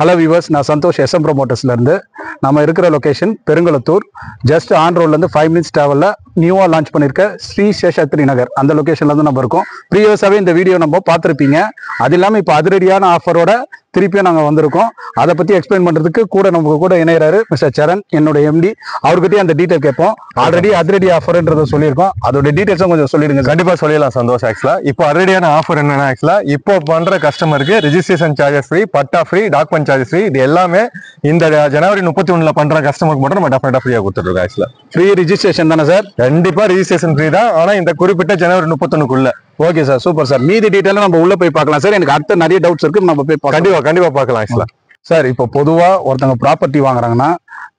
Hello viewers, நான் Santhosh SM ப்ரோமோட்டர்ஸ்லேருந்து. நம்ம இருக்கிற லொக்கேஷன் பெருங்குளத்தூர். ஜஸ்ட் ஆன் ரோட்லேருந்து 5 minutes ட்ராவலில் நியூவாக லான்ச் பண்ணியிருக்க ஸ்ரீ சேஷாத்ரி நகர் அந்த லொக்கேஷன்லேருந்து நம்ம இருக்கோம். ப்ரீவியஸாகவே இந்த வீடியோ நம்ம பார்த்துருப்பீங்க. அது இல்லாமல் இப்போ அதிரடியான ஆஃபரோட திருப்பியும் நாங்கள் வந்திருக்கோம். அதை பற்றி எக்ஸ்பிளைன் பண்ணுறதுக்கு நம்ம கூட இணைகிறாரு மிஸ்டர் சரண், என்னோட எம்டி. அவர்கிட்டயே அந்த டீட்டெயில் கேட்போம். ஆல்ரெடி அதிரடி ஆஃபர்ன்றதை சொல்லியிருக்கோம். அதோட டீட்டெயில்ஸும் கொஞ்சம் சொல்லிடுங்க. கண்டிப்பாக சொல்லிடலாம் சந்தோஷ். ஆக்சுவலாக இப்போ அதிரடியான ஆஃபர் என்னன்னா, ஆக்சுவலாக இப்போ பண்ணுற கஸ்டமருக்கு ரெஜிஸ்ட்ரேஷன் சார்ஜஸ் ஃப்ரீ, பட்டா ஃப்ரீ, டாக்குமெண்ட் சார்ஜஸ் ஃப்ரீ. இது எல்லாமே இந்த ஜனவரி 31 பண்ற கஸ்டமருக்கு மட்டும் நம்ம டெஃபினட்டா ஃப்ரீயா கொடுத்துருக்கோம். ஆக்சுவலா ஃப்ரீ ரெஜிஸ்ட்ரேஷன் தானே சார்? கண்டிப்பா ரெஜிஸ்ட்ரேஷன் ஃப்ரீ தான், ஆனா இந்த குறிப்பிட்ட ஜனவரி 31 ஓகே சார், சூப்பர் சார். மீதி டீட்டெயிலும் நம்ம உள்ள போய் பார்க்கலாம் சார். எனக்கு அடுத்த நிறைய டவுட்ஸ் இருக்கு, நம்ம போய் கண்டிப்பா பார்க்கலாம். ஆக்சுவலா சார், இப்போ பொதுவா ஒருத்தவங்க ப்ராப்பர்ட்டி வாங்குறாங்கன்னா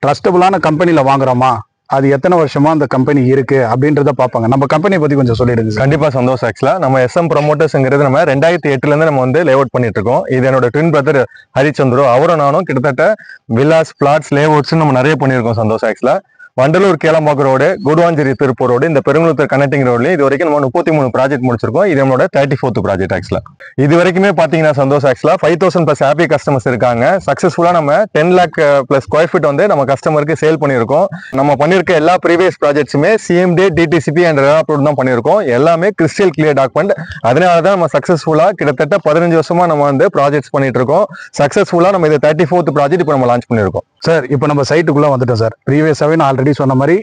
ட்ரஸ்டபுளான கம்பெனில வாங்குறோமா, அது எத்தனை வருஷமா அந்த கம்பெனி இருக்கு அப்படின்றத பார்ப்பாங்க. நம்ம கம்பெனியை பத்தி கொஞ்சம் சொல்லிடுங்க. கண்டிப்பா சந்தோஷம். ஆக்சுவலா நம்ம எஸ்எம் ப்ரோமோட்டர்ஸ்ங்கிறது நம்ம 2008 நம்ம வந்து லேஅவுட் பண்ணிட்டு இருக்கோம். இது என்னோட ட்வின் பிரதர் ஹரிச்சந்திரு, அவரும் நானும் கிட்டத்தட்ட வில்லாஸ், பிளாட்ஸ், லேஅவுட்ஸ் நம்ம நிறைய பண்ணியிருக்கோம். சந்தோஷம். ஆக்சுவலா வண்டலூர் கேளம்பாக்கு ரோடு, குடுவாஞ்சேரி திருப்பூர் ரோடு, இந்த பெருங்குளத்தூர் கனெக்டிங் ரோட்ல இது வரைக்கும் நம்ம 33 ப்ராஜெக்ட் முடிச்சிருக்கோம். இது நம்மளோட 34th ப்ராஜெக்ட். ஆக்சுவலா இது வரைக்குமே பாத்தீங்கன்னா சந்தோஷம், ஆக்சுவலா 5000+ ஹாப்பி கஸ்டமர்ஸ் இருக்காங்க. சக்சஸ்ஃபுல்லா நம்ம 10 lakh+ ஸ்கொயர் ஃபீட் வந்து நம்ம கஸ்டமருக்கு சேல் பண்ணியிருக்கோம். நம்ம பண்ணிருக்க எல்லா ப்ரீவியஸ் ப்ராஜெக்ட்ஸுமே சிஎம்டி, டிடிசிபி அண்ட் அப்ரூவ் தான் பண்ணியிருக்கோம். எல்லாமே கிறிஸ்டல் கிளியர் டாக்குமெண்ட். அதனாலதான் நம்ம சக்சஸ்ஃபுல்லா கிட்டத்தட்ட 15 வருஷமா நம்ம வந்து ப்ராஜெக்ட்ஸ் பண்ணிட்டு இருக்கோம். சக்சஸ்ஃபுல்லா நம்ம இது 34th ப்ராஜெக்ட் இப்போ நம்ம லான்ச் பண்ணிருக்கோம். சார், இப்போ நம்ம சைட்டுக்குள்ள வந்துட்டோம் சார். ப்ரீவியஸாவே நான் ஆல்ரெடி சொன்ன மாதிரி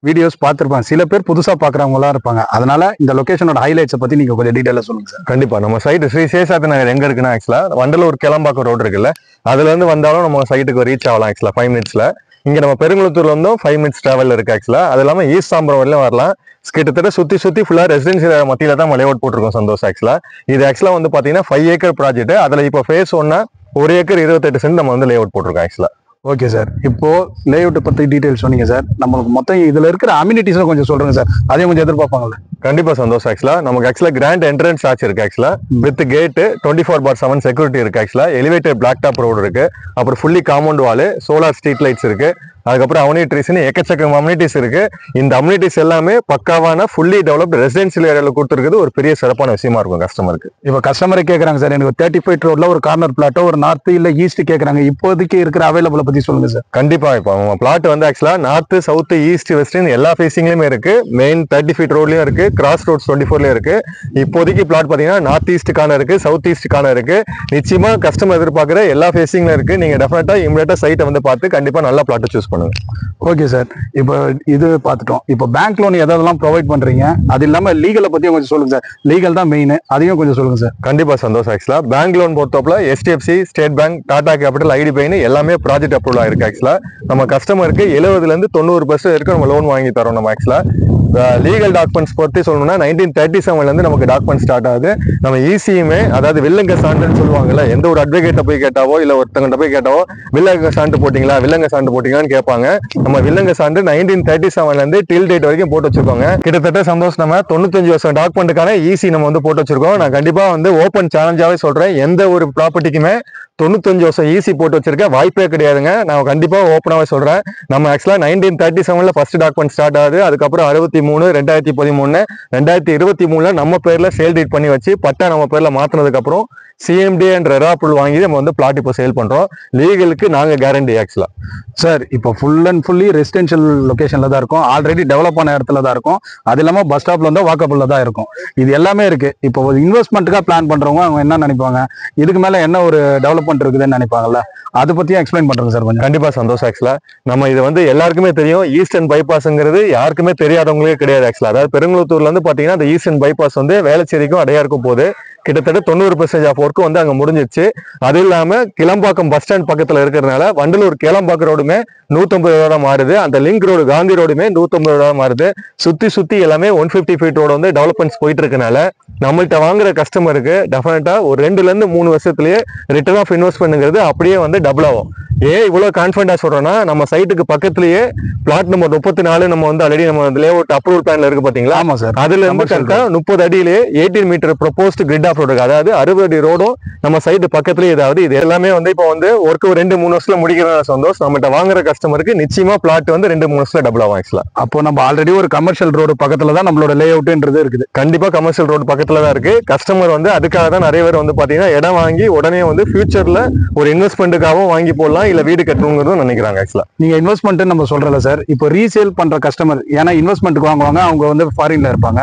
வீடியோஸ் பார்த்துருப்பாங்க. சில பேர் புதுசா பாக்குறவங்களா இருப்பாங்க. அதனால இந்த லொகேஷனோட ஹைலைட்ஸை பத்தி நீங்க கொஞ்சம் டீடைலா சொல்லுங்க சார். கண்டிப்பா. நம்ம சைட்டு ஸ்ரீ சேஷாத்ரி நகர் எங்க இருக்குன்னா, ஆக்சுவலா வண்டலூர் கேளம்பாக்கு ரோடு இருக்குல்ல, அதுல இருந்து வந்தாலும் நம்ம சைட்டுக்கு ரீச் ஆகலாம். ஆக்சுவலா 5 minutesல. இங்க நம்ம பெருங்குளத்தூர்ல இருந்தும் 5 minutes டிராவல் இருக்கு. ஆக்சுவலா அது இல்லாம ஈஸ்ட் சாம்பரம் வரலாம் வரலாம். கிட்டத்தட்ட சுத்தி ஃபுல்லா ரெசிடென்சியல் மத்தியில தான் லேஅவுட் போட்டிருக்கோம். சந்தோஷம். ஆக்சுவலா இது ஆக்சுவலா வந்து பாத்தீங்கன்னா 5 acre ப்ராஜெக்ட். அதுல இப்போ ஃபேஸ் 1 1 acre 28 சென்ட் நம்ம வந்து லேஅவுட் போட்டிருக்கோம். ஆக்சுவலா ஓகே சார், இப்போ லேஅவுட் பத்தி டீடைல்ஸ் சொன்னீங்க சார். நம்மளுக்கு மொத்தம் இதுல இருக்கிற அம்யூனிட்டிஸ் கொஞ்சம் சொல்றேங்க சார். அதையும் கொஞ்சம் எதிர்பார்ப்பாங்கல்ல? கண்டிப்பா சந்தோஷம். ஆக்சுவலா நமக்கு ஆக்சுவலா கிராண்ட் என்ட்ரன்ஸ் ஆர்ச் இருக்கு. ஆக்சுவலா வித் கேட் 24/7 செக்யூரிட்டி இருக்கு. ஆக்சுவலா எலிவேட்டட் பிளாக் டாப் ரோடு இருக்கு. அப்புறம் fully compound wall, solar street lights இருக்கு. அதுக்கப்புறம் அம்யூனிட்டிஸ்னு எக்கச்சக்க அம்யூனிட்டிஸ் இருக்கு. இந்த அம்யூனிட்டிஸ் எல்லாமே பக்காவான ஃபுல்லி டெவலப்டு ரெசிடென்சியல் ஏரியாவில் கொடுத்துருக்குது ஒரு பெரிய சிறப்பான விஷயமா இருக்கும் கஸ்டமருக்கு. இப்போ கஸ்டமரை கேட்கறாங்க சார், எனக்கு 35 ரோட்ல ஒரு கார்னர் பிளாட்டோ ஒரு நார்த் இல்ல ஈஸ்ட் கேட்கறாங்க. இப்போதைக்கு இருக்கிற அவைலபிள பத்தி சொல்லுங்க சார். கண்டிப்பா. இப்போ நம்ம பிளாட் வந்து ஆக்சுவலா நார்த், சவுத், ஈஸ்ட், வெஸ்ட் எல்லா ஃபேசிங்லயுமே இருக்கு. மெயின் 30 feet ரோட்லயும் இருக்கு, கிராஸ் ரோட்ஸ் 24 இருக்கு. இப்போதைக்கு பிளாட் பாத்தீங்கன்னா நார்த் ஈஸ்டுக்கான இருக்கு, சவுத் ஈஸ்டுக்கான இருக்கு. நிச்சயமா கஸ்டமர் எதிர்பார்க்கிற எல்லா ஃபேசிங்ல இருக்கு. நீங்க டெஃபினட்டா இமிடியேட்டா சைட்டை வந்து பார்த்து கண்டிப்பா நல்ல பிளாட் சூஸ் பண்ணுங்க. ஓகே சார், இப்போ இது பார்த்துட்டோம். இப்போ பேங்க் லோன் எதெல்லாம் ப்ரொவைட் பண்றீங்க, அது இல்லாம லீகலை பத்தியும் கொஞ்சம் சொல்லுங்க சார். லீகல் தான் மெயின், அதையும் கொஞ்சம் சொல்லுங்க சார். கண்டிப்பா சந்தோஷம். ஆக்சுவலா பேங்க் லோன் பொறுத்தப்பல HDFC, State Bank, Tata capital, IDBI எல்லாமே ப்ராஜெக்ட் அப்ரூவல் ஆயிருக்கு. ஆக்சுவலா நம்ம கஸ்டமருக்கு 70% இருந்து 90% வரைக்கும் நம்ம லோன் வாங்கி தரோம். நம்ம ஆக்சுவலா லீகல் டாக்குமெண்ட்ஸ் பத்தி சொல்லணும்னா 1937 இருந்து நமக்கு டாக்குமெண்ட் ஸ்டார்ட் ஆகுது. நம்ம ஈஸியுமே, அதாவது வில்லங்க சான்றுன்னு சொல்லுவாங்கல்ல, எந்த ஒரு அட்வொகேட்டை போய் கேட்டாவோ இல்ல ஒருத்தங்கிட்ட போய் கேட்டாவோ வில்லங்க சான்று போட்டீங்களா, வில்லங்க சான்று போட்டீங்களான்னு கேட்பாங்க. நம்ம வில்லங்க சான்று 1937 இருந்து டில் டேட் வரைக்கும் போட்டு வச்சிருக்கோங்க. கிட்டத்தட்ட சந்தோஷம் நம்ம 95 வருஷம் டாக்குமெண்ட்டுக்கான ஈஸி நம்ம வந்து போட்டு வச்சிருக்கோம். நான் கண்டிப்பா வந்து ஓப்பன் சேலஞ்சாவே சொல்றேன், எந்த ஒரு ப்ராப்பர்ட்டிக்குமே 95 வருஷம் ஈஸி போட்டு வச்சிருக்க வாய்ப்பே கிடையாதுங்க. நான் கண்டிப்பா ஓப்பனாவே சொல்றேன். நம்ம ஆக்சுவலா 1937 ஃபர்ஸ்ட் டாக்குமெண்ட் ஸ்டார்ட் ஆகுது. அதுக்கப்புறம் 63, 2013, 2023 நம்ம பேர்ல சேல் டீட் பண்ணி வச்சு பட்டா நம்ம பேர்ல மாத்தினதுக்கு அப்புறம் சிஎம்டி அண்ட் ரெரா அப்ரூவல் வாங்கி நம்ம வந்து பிளாட் இப்போ சேல் பண்றோம். லீகலுக்கு நாங்க கேரண்டி. ஆக்சுவலா சார், இப்போ ஃபுல் அண்ட் ஃபுல்லி ரெசிடென்ஷியல் லொகேஷன்ல தான் இருக்கும். ஆல்ரெடி டெவலப் ஆன இடத்துல தான் இருக்கும். அது இல்லாம பஸ் ஸ்டாப்ல இருந்தா வாக்கபிள்ல தான் இருக்கும். இது எல்லாமே இருக்கு. இப்போ ஒரு இன்வெஸ்ட்மெண்ட்டுக்காக பிளான் பண்றவங்க அவங்க என்ன நினைப்பாங்க, இதுக்கு மேல என்ன ஒரு டெவலப்மெண்ட் இருக்குதுன்னு நினைப்பாங்கல்ல, அதை பத்தியும் எக்ஸ்பிளைன் பண்றேங்க சார் கொஞ்சம். கண்டிப்பா சந்தோஷம். ஆக்சுவலா நம்ம இது வந்து எல்லாருக்குமே தெரியும். ஈஸ்டர்ன் பைபாஸ்ங்கிறது யாருக்குமே தெரியாதவங்களே கிடையாது. ஆக்சுவலா அதாவது பெருங்குளத்தூர்ல இருந்து பாத்தீங்கன்னா அந்த ஈஸ்டர்ன் பைபாஸ் வந்து வேளச்சேரிக்கும் அடையாருக்கும் போது கிட்டத்தட்ட 90% ஆஃப் ஒர்க்கு வந்து அங்க முடிஞ்சிச்சு. அது இல்லாம கிளம்பாக்கம் பஸ் ஸ்டாண்ட் பக்கத்துல இருக்கிறதுனால வண்டலூர் கேளம்பாக்கு ரோடுமே 150 ரூபா மாறுது. அந்த லிங்க் ரோடு காந்தி ரோடுமே 150 ரூபா மாறுது. சுத்தி எல்லாமே 150 feet ரோடு வந்து டெவலப்மெண்ட்ஸ் போயிட்டு இருக்கனால நம்மள்ட்ட வாங்குற கஸ்டமருக்கு டெஃபினட்டா ஒரு 2 to 3 வருஷத்துலயே ரிட்டர்ன் ஆஃப் இன்வெஸ்ட்மெண்ட்ங்கிறது அப்படியே வந்து டபுள் ஆகும். ஏன் இவ்வளவு கான்பிடண்டா சொல்றோம்னா நம்ம சைட்டுக்கு பக்கத்துலயே பிளாட் நம்பர் 34 நம்ம வந்து ஆல்ரெடி நம்ம லேஅவுட் அப்ரூவல் பிளான்ல இருக்கு பாத்தீங்களா? ஆமா சார். அதுல இருந்து கரெக்டா 30 அடியிலேயே 18 metre proposed grid of road இருக்கு. அதாவது 60 அடி ரோடும் நம்ம சைட்டு பக்கத்துலயே. ஏதாவது இது எல்லாமே வந்து இப்போ வந்து ஒர்க் 2-3 வருஷத்துல முடிக்கிற சந்தோஷம். நம்மகிட்ட வாங்குற கஸ்டமருக்கு நிச்சயமா பிளாட் வந்து 2-3 வருஷத்துல டபுள் ஆகும் ஆக்சுவலா. அப்போ நம்ம ஆல்ரெடி ஒரு கமர்ஷியல் ரோடு பக்கத்துல தான் நம்மளோட லே அவுட்ன்றது இருக்குது. கண்டிப்பா கமர்ஷியல் ரோடு பக்கத்துல தான் இருக்கு. கஸ்டமர் வந்து அதுக்காக தான் நிறைய பேர் வந்து பாத்தீங்கன்னா இடம் வாங்கி உடனே வந்து ஃபியூச்சர்ல ஒரு இன்வெஸ்ட்மெண்ட்டுக்காகவும் வாங்கி போடலாம், இல்ல வீடு கட்டணுங்கிறதும் நினைக்கிறாங்க ஆக்சுவலா. நீங்க இன்வெஸ்ட்மெண்ட் நம்ம சொல்றல சார், இப்போ ரீசேல் பண்ற கஸ்டமர் ஏன்னா இன்வெஸ்ட்மெண்ட்டுக்கு வாங்குவாங்க, அவங்க வந்து ஃபாரின்ல இருப்பாங்க,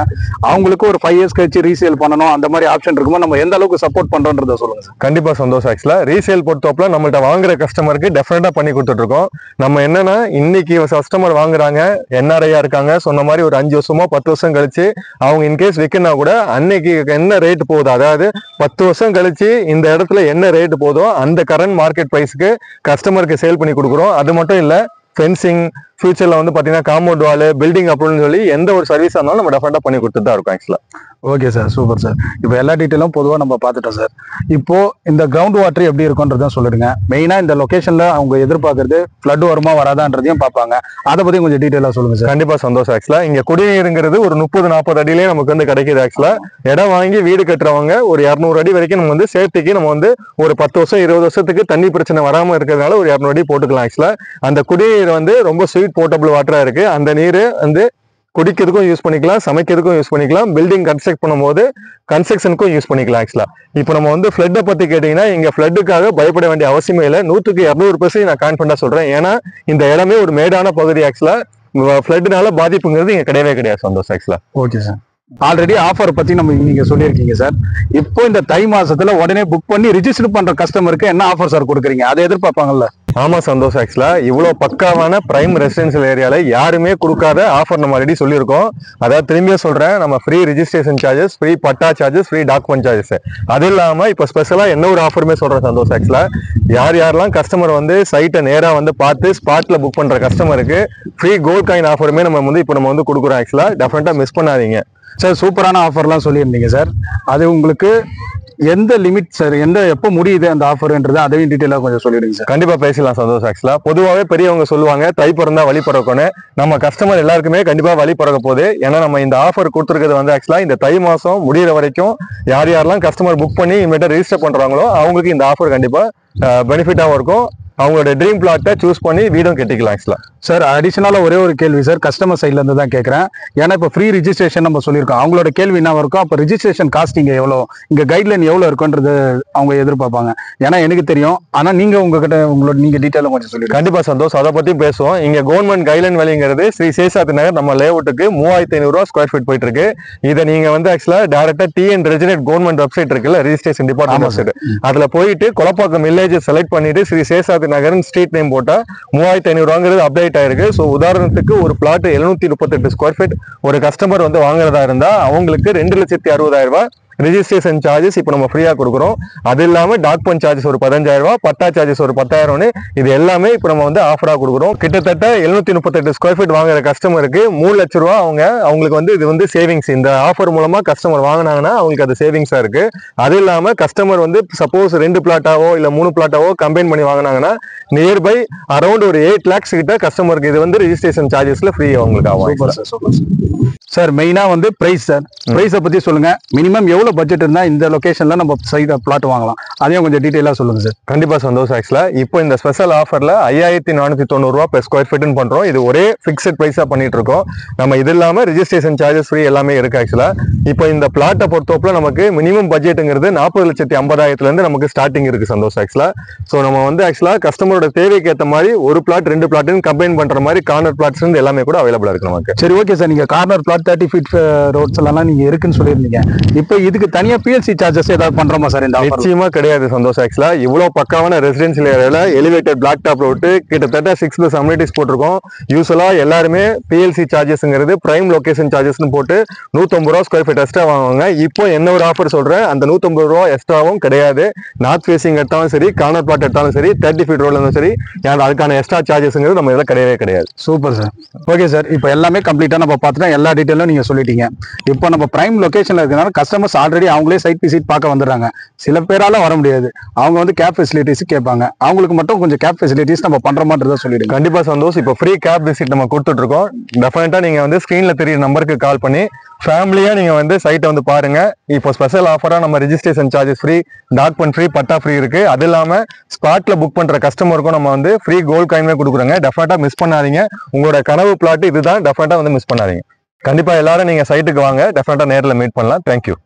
அவங்களுக்கு ஒரு 5 இயர்ஸ் கழிச்சு ரீசேல் பண்ணணும் அந்த மாதிரி ஆப்ஷன் இருக்குமோ நம்ம எந்த அளவுக்கு சப்போர்ட் பண்றோன்றத சொல்லுங்க சார். கண்டிப்பா சந்தோஷம். ஆக்சுவலா ரீசேல் பொறுத்தவரை நம்மள்ட்ட வாங்குற கஸ்டமருக்கு டெஃபினட்டா பண்ணி கொடுத்துட்டு இருக்கோம். நம்ம என்னன்னா இன்னைக்கு கஸ்டமர் வாங்குறாங்க, என்ஆர்ஐயா இருக்காங்க, சொன்ன மாதிரி ஒரு 5 வருஷமோ 10 வருஷம் கழிச்சு அவங்க இன்கேஸ் விற்கனா கூட அன்னைக்கு என்ன ரேட் போகுது, அதாவது 10 வருஷம் கழிச்சு இந்த இடத்துல என்ன ரேட் போதோ அந்த கரண்ட் மார்க்கெட் பிரைஸ்க்கு கஸ்டமருக்கு சேல் பண்ணி கொடுக்குறோம். அது மட்டும் இல்ல ஃபென்சிங், ஃபியூச்சர்ல வந்து பாத்தீங்கன்னா காம்பவுண்ட் வால், பில்டிங் அப்படின்னு சொல்லி எந்த ஒரு சர்வீஸா இருந்தாலும் நம்ம டெஃபினட்டா பண்ணி கொடுத்துட்டு தான் இருக்கோம் ஆக்சுவலா. Okay sir, super sir. இப்போ எல்லா டீட்டெயிலும் பொதுவாக நம்ம பார்த்துட்டோம் சார். இப்போ இந்த கிரவுண்ட் வாட்டர் எப்படி இருக்குன்றதும் சொல்லிடுங்க. மெயினா இந்த லொகேஷன்ல அவங்க எதிர்பார்க்கறது ஃப்ளட் வருமா வராதான்றதையும் பார்ப்பாங்க. அதை பத்தி கொஞ்சம் டீட்டெயிலா சொல்லுங்க சார். கண்டிப்பா சந்தோஷம். ஆக்சுவலா இங்க குடிநீருங்கிறது ஒரு 30-40 அடியிலேயே நமக்கு வந்து கிடைக்குது. ஆக்சுவலா இடம் வாங்கி வீடு கட்டுறவங்க ஒரு 200 அடி வரைக்கும் நம்ம வந்து சேஃப்டிக்கு நம்ம வந்து ஒரு 10 வருஷம் 20 வருஷத்துக்கு தண்ணி பிரச்சனை வராம இருக்கிறதுனால ஒரு 200 அடி போட்டுக்கலாம். ஆக்சுவலா அந்த குடிநீர் வந்து ரொம்ப ஸ்வீட் போர்ட்டபிள் வாட்டரா இருக்கு. அந்த நீர் வந்து குடிக்கிறதுக்கும் யூஸ் பண்ணிக்கலாம், சமைக்கிறதுக்கும் யூஸ் பண்ணிக்கலாம், பில்டிங் கன்ஸ்ட்ரக்ட் பண்ணும்போது கன்ஸ்ட்ரக்ஷனுக்கும் யூஸ் பண்ணிக்கலாம். ஆக்சுவலா இப்போ நம்ம வந்து ஃப்ளட்டை பத்தி கேட்டீங்கன்னா இங்க ஃப்ளட்டுக்காக பயப்பட வேண்டிய அவசியமே இல்லை. 100% நான் கான்ஃபிடண்டா சொல்றேன். ஏன்னா இந்த இடமே ஒரு மேடான பகுதி. ஆக்சுவலா ஃப்ளட்னால பாதிப்புங்கிறது இங்க கிடையவே கிடையாது சந்தோஷம் ஆக்சுவலா. Okay sir. ஆல்ரெடி ஆஃபர் பத்தி நம்ம நீங்க சொல்லியிருக்கீங்க சார். இப்போ இந்த தை மாசத்துல உடனே புக் பண்ணி ரிஜிஸ்டர் பண்ற கஸ்டமருக்கு என்ன ஆஃபர் சார் கொடுக்குறீங்க? அதை எதிர்பார்ப்பாங்கல்ல? ஆமா சந்தோஷம். ஆக்சுவலா இவ்வளவு பக்காவான பிரைம் ரெசிடென்சியல் ஏரியால யாருமே கொடுக்காத ஆஃபர் நம்ம ஆல்ரெடி சொல்லியிருக்கோம். அதாவது திரும்பியும் சொல்றேன், நம்ம ஃப்ரீ ரிஜிஸ்ட்ரேஷன் சார்ஜஸ், ஃப்ரீ பட்டா சார்ஜஸ், ஃப்ரீ டாக்குமெண்ட் சார்ஜஸ். அது இல்லாம இப்ப ஸ்பெஷலா என்ன ஒரு ஆஃபருமே சொல்றேன் சந்தோஷம். ஆக்சுவலா யாரெல்லாம் கஸ்டமர் வந்து சைட்டை நேரா வந்து பார்த்து ஸ்பாட்ல புக் பண்ற கஸ்டமருக்கு ஃப்ரீ கோல்ட் காயின் ஆஃபருமே நம்ம வந்து இப்போ நம்ம வந்து கொடுக்குறோம். ஆக்சுவலா டெஃபினட்டா மிஸ் பண்ணாதீங்க சார். சூப்பரான ஆஃபர்லாம் சொல்லியிருந்தீங்க சார். அது உங்களுக்கு எந்த லிமிட் சார், எப்போ முடியுது அந்த ஆஃபர்ன்றது அதையும் டீட்டெயிலாக கொஞ்சம் சொல்லிடுங்க சார். கண்டிப்பா பேசலாம் சந்தோஷம். ஆக்சுவலா பொதுவாகவே பெரியவங்க சொல்லுவாங்க தை பிறந்தா வழி பிறக்கணும். நம்ம கஸ்டமர் எல்லாருக்குமே கண்டிப்பா வழி பிறக்க போகுது. ஏன்னா நம்ம இந்த ஆஃபர் கொடுத்துருக்கிறது வந்து ஆக்சுவலா இந்த தை மாசம் முடிகிற வரைக்கும் யாரெல்லாம் கஸ்டமர் புக் பண்ணி இனிமேட்டு ரெஜிஸ்டர் பண்றாங்களோ அவங்களுக்கு இந்த ஆஃபர் கண்டிப்பா பெனிஃபிட்டாகவும் இருக்கும். அவங்களோட ட்ரீம் பிளாட்டை சூஸ் பண்ணி வீடும் கட்டிக்கலாம். ஆக்சுவலா சார் அடிஷனலா ஒரே ஒரு கேள்வி சார், கஸ்டமர் சைட்ல இருந்து தான் கேட்கறேன். ஏன்னா இப்போ ஃப்ரீ ரிஜிஸ்ட்ரேஷன் நம்ம சொல்லியிருக்கோம், அவங்களோட கேள்வி என்ன இருக்கும், அப்போ ரிஜிஸ்ட்ரேஷன் காஸ்ட் இங்க எவ்வளோ, இங்க கைட்லைன் எவ்வளோ இருக்குன்றது அவங்க எதிர்பார்ப்பாங்க. ஏன்னா எனக்கு தெரியும், ஆனா நீங்க உங்ககிட்ட நீங்க டீட்டெயிலும் கொஞ்சம் சொல்லிடுங்க. கண்டிப்பா சந்தோஷம், அதை பத்தி பேசுவோம். இங்க கவர்மெண்ட் கைட்லைன் வேலைங்கிறது ஸ்ரீ சேஷாத்ரி நகர் நம்ம லேஅவுட்டுக்கு 3500 ரூபா ஸ்கொயர் ஃபீட் போயிட்டு இருக்கு. இதை நீங்க வந்து ஆக்சுவலா டேரக்டா டிஎன் ரெஜினேட் கவர்மெண்ட் வெப்சைட் இருக்குல்ல, ரிஜிஸ்ட்ரேஷன் டிபார்ட்மெண்ட் வெப்சைட், அதுல போயிட்டு கொலப்பாக்கம் வில்லேஜ் செலக்ட் பண்ணிட்டு ஸ்ரீ சேஷாத்ரி நகர் ஸ்ட்ரீட் நேம் போட்டா 3500 ரூபாங்கிறது அப்டேட் ஆயிருக்கு. ஸோ உதாரணத்துக்கு ஒரு பிளாட் 738 ஸ்கொயர் ஃபீட் ஒரு கஸ்டமர் வந்து வாங்குறதா இருந்தா அவங்களுக்கு 2,60,60,000 ரூபாய் ரிஜிஸ்ட்ரேஷன் சார்ஜஸ் இப்போ நம்ம ஃப்ரீயா கொடுக்குறோம். அது இல்லாம டாக்குமெண்ட் சார்ஜஸ் ஒரு 15,000 ரூபாய், பட்டா சார்ஜஸ் ஒரு 10,000. இது எல்லாமே இப்போ நம்ம வந்து ஆஃபரா கொடுக்குறோம். கிட்டத்தட்ட 738 ஸ்கொயர் ஃபீட் வாங்குற கஸ்டமருக்கு 3 லட்ச ரூபா அவங்களுக்கு வந்து இது வந்து சேவிங்ஸ். இந்த ஆஃபர் மூலமா கஸ்டமர் வாங்கினாங்கன்னா அவங்களுக்கு அது சேவிங்ஸா இருக்கு. அது இல்லாம கஸ்டமர் வந்து சப்போஸ் 2 பிளாட்டாவோ இல்ல 3 பிளாட்டாவோ கம்பைன் பண்ணி வாங்கினாங்கன்னா நியர்பை அரௌண்ட் ஒரு 8 lakhs கிட்ட கஸ்டமருக்கு இது வந்து ரிஜிஸ்ட்ரேஷன் சார்ஜஸ்ல ஃப்ரீ அவங்களுக்கு ஆகும். சார் மெயினா வந்து பிரைஸ் சார், பிரைஸை பத்தி சொல்லுங்க. மினிமம் எவ்வளவு பட்ஜெட் இருந்தா இந்த லொகேஷன்ல நம்ம சைட் பிளாட் வாங்கலாம், அதையும் கொஞ்சம் டீடைலா சொல்லுங்க சார். கண்டிப்பா சந்தோஷம். ஆக்சுவலா இப்போ இந்த ஸ்பெஷல் ஆஃபர்ல 5,490 ரூபாய் பெர் ஸ்கொயர் ஃபீட்னு பண்றோம். இது ஒரே பிக்சட் பிரைஸா பண்ணிட்டு இருக்கோம். நம்ம இது இல்லாம ரிஜிஸ்ட்ரேஷன் சார்ஜஸ் ஃப்ரீ எல்லாமே இருக்கு. ஆக்சுவலா இப்போ இந்த பிளாட்டை பொறுத்தவரை நமக்கு மினிமம் பட்ஜெட்டுங்கிறது 40,50,000 இருந்து நமக்கு ஸ்டார்டிங் இருக்கு சந்தோஷம். ஆக்சுவலா ஸோ நம்ம வந்து ஆக்சுவலா கஸ்டமரோட தேவைக்கு ஏற்ற மாதிரி ஒரு பிளாட் 2 பிளாட்னு கம்பைன் பண்ற மாதிரி கார்னர் பிளாட்ஸ் இருந்து எல்லாமே கூட அவைலபிளா இருக்கு நமக்கு. சரி ஓகே சார், நீங்க கார்னர் பிளாட் 30 ஃபீட் ரோட்ஸ் எல்லாம் நீங்க இருக்குன்னு சொல்லியிருந்தீங்க. இப்போ இதுக்கு தனியா பிஎல்சி சார்ஜஸ் ஏதாவது பண்றோமா சார்? இந்த நிச்சயமா கிடையாது சந்தோஷம். ஆக்சுவலா இவ்வளவு பக்காவான ரெசிடென்சியல் ஏரியால எலிவேட்டட் பிளாக் டாப் ரோட் கிட்டத்தட்ட 6+ அம்யூனிட்டிஸ் போட்டிருக்கோம். யூஸ்வலா எல்லாருமே பிஎல்சி சார்ஜஸ்ங்கிறது பிரைம் லொகேஷன் சார்ஜஸ்னு போட்டு 150 ரூபா ஸ்கொயர் ஃபீட் எக்ஸ்ட்ரா வாங்குவாங்க. இப்போ என்ன ஒரு ஆஃபர் சொல்றேன், அந்த 150 ரூபா எக்ஸ்ட்ராவும் கிடையாது. நார்த் ஃபேசிங் எடுத்தாலும் சரி, கார்னர் பிளாட் எடுத்தாலும் சரி, 30 ஃபீட் ரோட்ல இருந்தாலும் சரி, அதுக்கான எக்ஸ்ட்ரா சார்ஜஸ்ங்கிறது நம்ம இதெல்லாம் கிடையவே கிடையாது. Super sir. ஓகே சார், இப்போ எல்லாமே கம்ப்ளீட்டா நம்ம பார்த்துட்டோம், எல்லா டீட்டெயிலும் நீங்க சொல்லிட்டீங்க. இப்போ நம்ம பிரைம் லொகேஷன்ல இருக்கனால கஸ்டமர்ஸ் ஆல்ரெடி அவங்களே சைட் விசிட் பார்க்க வந்துடுறாங்க. சில பேரால வர முடியாது, அவங்க வந்து கேப் ஃபெசிலிட்டிஸ் கேட்பாங்க. அவங்களுக்கு மட்டும் கொஞ்சம் கேப் ஃபெசிலிட்டிஸ் நம்ம பண்ற மாதிரி சொல்லிடுங்க. கண்டிப்பா சந்தோஷ். இப்போ ஃப்ரீ கேப் விசிட் நம்ம கொடுத்துட்டு இருக்கோம். டெஃபினட்டா நீங்க வந்து ஸ்கிரீன்ல தெரிய நம்பருக்கு கால் பண்ணி ஃபேமிலியா நீங்க வந்து சைட்டை வந்து பாருங்க. இப்போ ஸ்பெஷல் ஆஃபரா நம்ம registration charges free, document free, பட்டா ஃப்ரீ இருக்கு. அது இல்லாம ஸ்பாட்ல புக் பண்ற கஸ்டமருக்கும் நம்ம வந்து ஃப்ரீ கோல்ட் காயின்மே கொடுக்குறோங்க. டெஃபினட்டா மிஸ் பண்ணாதீங்க. உங்களோட கனவு பிளாட் இதுதான். டெஃபினட்டா வந்து மிஸ் பண்ணாதீங்க. கண்டிப்பா எல்லாரும் நீங்க சைட்டுக்கு வாங்க. டெஃபினட்டா நேரில் மீட் பண்ணலாம். தேங்க்யூ.